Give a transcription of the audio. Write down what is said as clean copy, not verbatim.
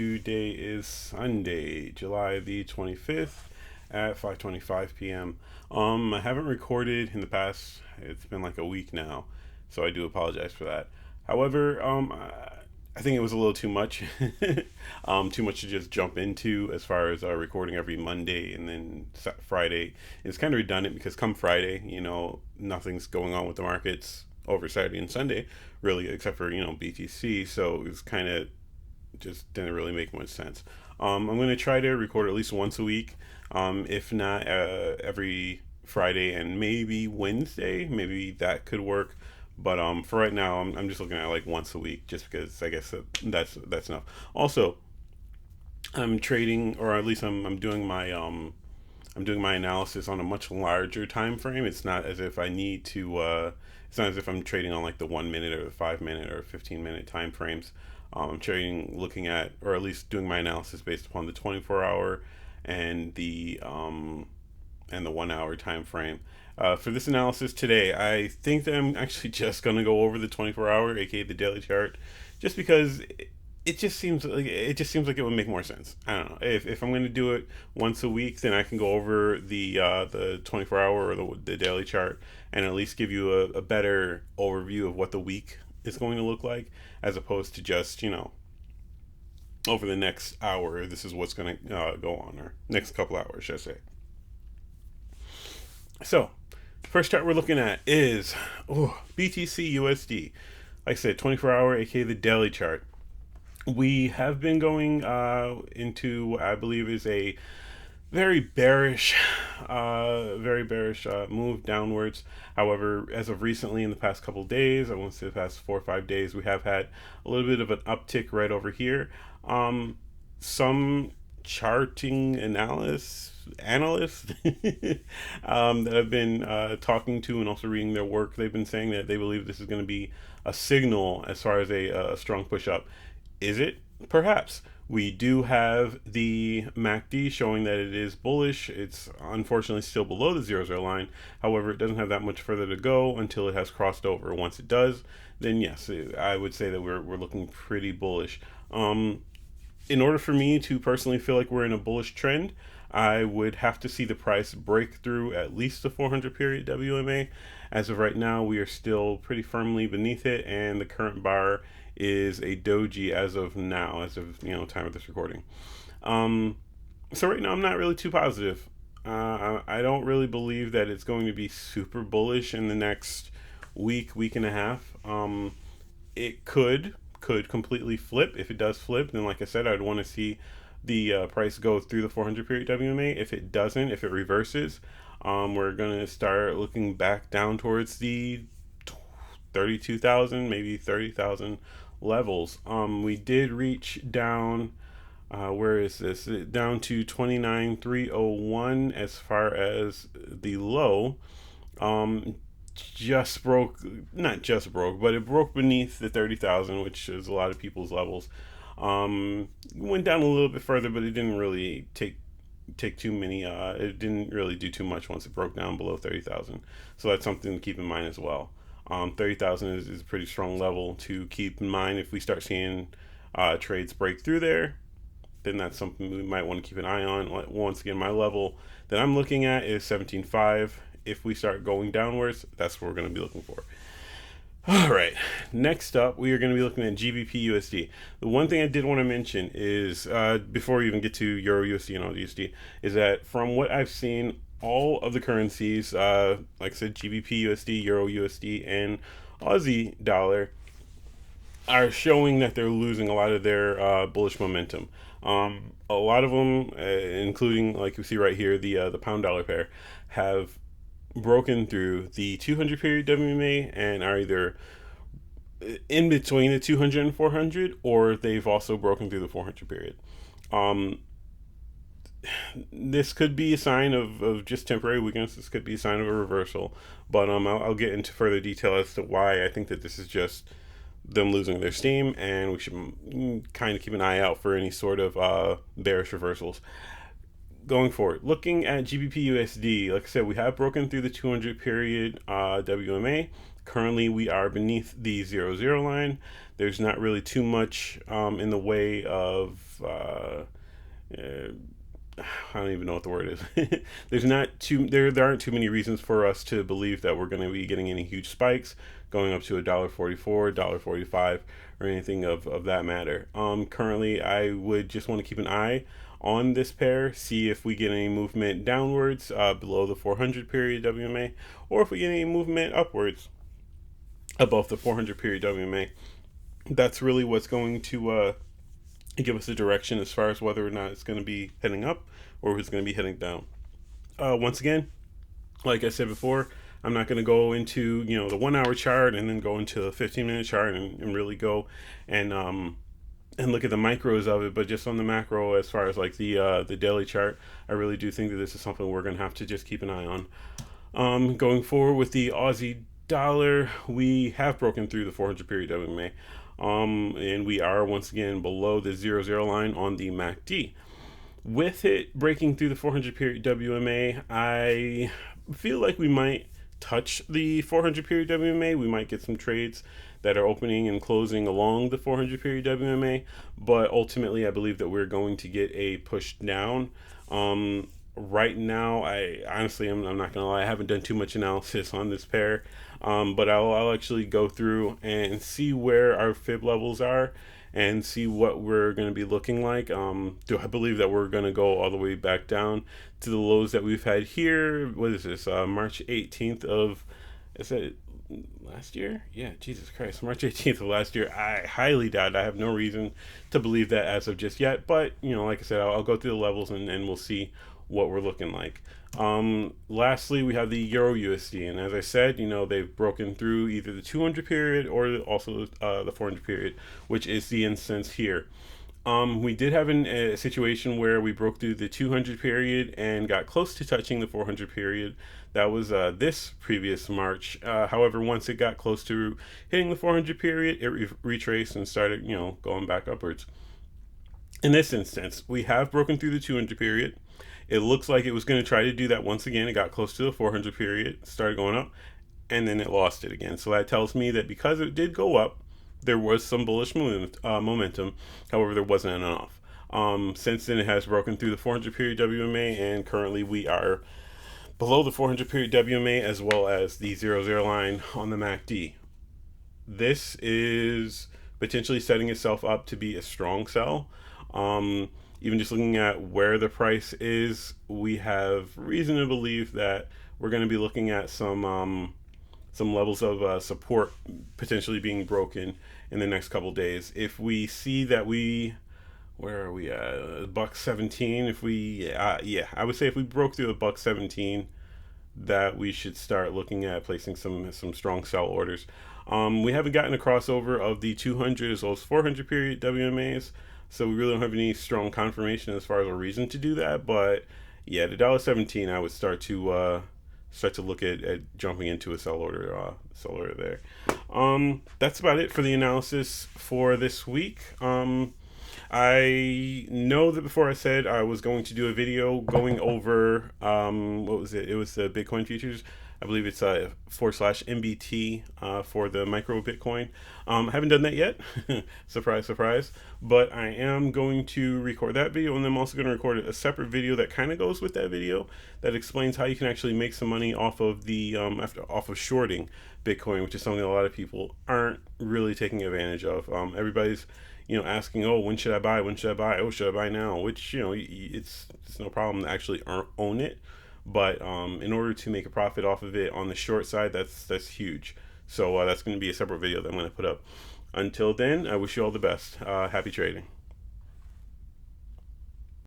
Today is Sunday, July the 25th at 5:25 p.m. I haven't recorded in the past. It's been like a week now, so I do apologize for that. However, I think it was a little too much, too much to just jump into as far as recording every Monday and then Friday. It's kind of redundant because come Friday, nothing's going on with the markets over Saturday and Sunday, really, except for BTC. So it's kind of just didn't really make much sense. I'm going to try to record at least once a week, if not every Friday and maybe Wednesday. Maybe that could work. But for right now, I'm just looking at like once a week, just because I guess that's enough. Also, I'm trading, or at least I'm doing my analysis on a much larger time frame. It's not as if I need to. It's not as if I'm trading on like the 1 minute or the 5 minute or 15 minute time frames. I'm trading, looking at, or at least doing my analysis based upon the 24 hour and the 1 hour time frame. For this analysis today, I think that I'm actually just going to go over the 24 hour, aka the daily chart, just because it would make more sense. I don't know, if I'm going to do it once a week, then I can go over the 24 hour or the daily chart and at least give you a better overview of what the week is going to look like, as opposed to just over the next hour, this is what's going to go on, or next couple hours, should I say. So, first chart we're looking at is BTCUSD. Like I said, 24 hour, aka the daily chart. We have been going into, I believe, is a very bearish move downwards. However, as of recently, in the past couple of days, I won't say the past 4 or 5 days, we have had a little bit of an uptick right over here. Some charting analysts that I've been talking to and also reading their work, they've been saying that they believe this is going to be a signal as far as a strong push up. Is it? Perhaps. We do have the MACD showing that it is bullish. It's unfortunately still below the 0 line. However, it doesn't have that much further to go until it has crossed over. Once it does, then yes, I would say that we're looking pretty bullish. In order for me to personally feel like we're in a bullish trend, I would have to see the price break through at least the 400 period WMA. As of right now, we are still pretty firmly beneath it, and the current bar is a doji as of now, as of time of this recording. So right now I'm not really too positive. I don't really believe that it's going to be super bullish in the next week and a half. It could completely flip. If it does flip, then like I said, I'd want to see the price go through the 400 period WMA. If it doesn't, if it reverses, we're gonna start looking back down towards the 32,000, maybe 30,000 levels. We did reach down, where is this? Down to 29,301 as far as the low. Just broke, not just broke, but it broke beneath the 30,000, which is a lot of people's levels. Went down a little bit further, but it didn't really take too many. It didn't really do too much once it broke down below 30,000. So that's something to keep in mind as well. 30,000 is a pretty strong level to keep in mind. If we start seeing trades break through there, then that's something we might want to keep an eye on. Once again, my level that I'm looking at is 17.5. If we start going downwards, that's what we're going to be looking for. All right, next up, we are going to be looking at GBPUSD. The one thing I did want to mention is, before we even get to EURUSD and AUDUSD, is that from what I've seen, all of the currencies, like I said, GBPUSD, EURUSD, and Aussie dollar, are showing that they're losing a lot of their bullish momentum. A lot of them, including, like you see right here, the pound dollar pair, have broken through the 200 period WMA and are either in between the 200 and 400, or they've also broken through the 400 period. This could be a sign of just temporary weakness. This could be a sign of a reversal, but I'll get into further detail as to why I think that this is just them losing their steam, and we should kind of keep an eye out for any sort of bearish reversals going forward. Looking at GBPUSD, like I said, we have broken through the 200 period WMA. Currently, we are beneath the 0 line. There's not really too much in the way of I don't even know what the word is. There aren't too many reasons for us to believe that we're going to be getting any huge spikes going up to $1.44, $1.45, or anything of that matter. Currently, I would just want to keep an eye on this pair, see if we get any movement downwards below the 400 period WMA, or if we get any movement upwards above the 400 period WMA. That's really what's going to give us a direction as far as whether or not it's going to be heading up or if it's going to be heading down. Once again, like I said before, I'm not going to go into the 1 hour chart and then go into the 15-minute chart and really go and look at the micros of it, but just on the macro, as far as like the daily chart, I really do think that this is something we're going to have to just keep an eye on. Going forward with the Aussie dollar, we have broken through the 400 period WMA. And we are once again below the 0-0 line on the MACD. With it breaking through the 400 period WMA, I feel like we might touch the 400 period WMA. We might get some trades that are opening and closing along the 400 period WMA, but ultimately I believe that we're going to get a push down. Right now, I honestly, I'm not gonna lie, I haven't done too much analysis on this pair, but I'll actually go through and see where our fib levels are and see what we're going to be looking like. Do I believe that we're going to go all the way back down to the lows that we've had here? What is this? March 18th of, is that last year? Yeah, Jesus Christ, March 18th of last year. I highly doubt. I have no reason to believe that as of just yet, but like I said, I'll go through the levels and we'll see what we're looking like. Lastly, we have the EURUSD, and as I said, they've broken through either the 200 period or also the 400 period, which is the instance here. We did have a situation where we broke through the 200 period and got close to touching the 400 period. That was this previous March. However, once it got close to hitting the 400 period, it retraced and started, going back upwards. In this instance, we have broken through the 200 period. It looks like it was going to try to do that once again. It got close to the 400 period, started going up, and then it lost it again. So that tells me that because it did go up, there was some bullish momentum. However, there wasn't enough. Since then, it has broken through the 400 period WMA, and currently we are below the 400 period WMA as well as the 0-0 line on the MACD. This is potentially setting itself up to be a strong sell. Even just looking at where the price is, we have reason to believe that we're going to be looking at some levels of support potentially being broken in the next couple days. If we see that where are we at? $1.17. If we, I would say if we broke through $1.17, that we should start looking at placing some strong sell orders. We haven't gotten a crossover of the 200 as well as 400 period WMAs. So we really don't have any strong confirmation as far as a reason to do that. But yeah, the $1.17, I would start to look at jumping into a sell order there. That's about it for the analysis for this week. I know that before I said I was going to do a video going over what was it? It was the Bitcoin futures. I believe it's /MBT for the micro Bitcoin. I haven't done that yet. Surprise, surprise. But I am going to record that video, and then I'm also going to record a separate video that kind of goes with that video that explains how you can actually make some money off of the off of shorting Bitcoin, which is something a lot of people aren't really taking advantage of. Everybody's asking, oh, when should I buy? When should I buy? Oh, should I buy now? Which it's no problem to actually own it. But in order to make a profit off of it on the short side, that's huge. So that's going to be a separate video that I'm going to put up. Until then, I wish you all the best. Happy trading.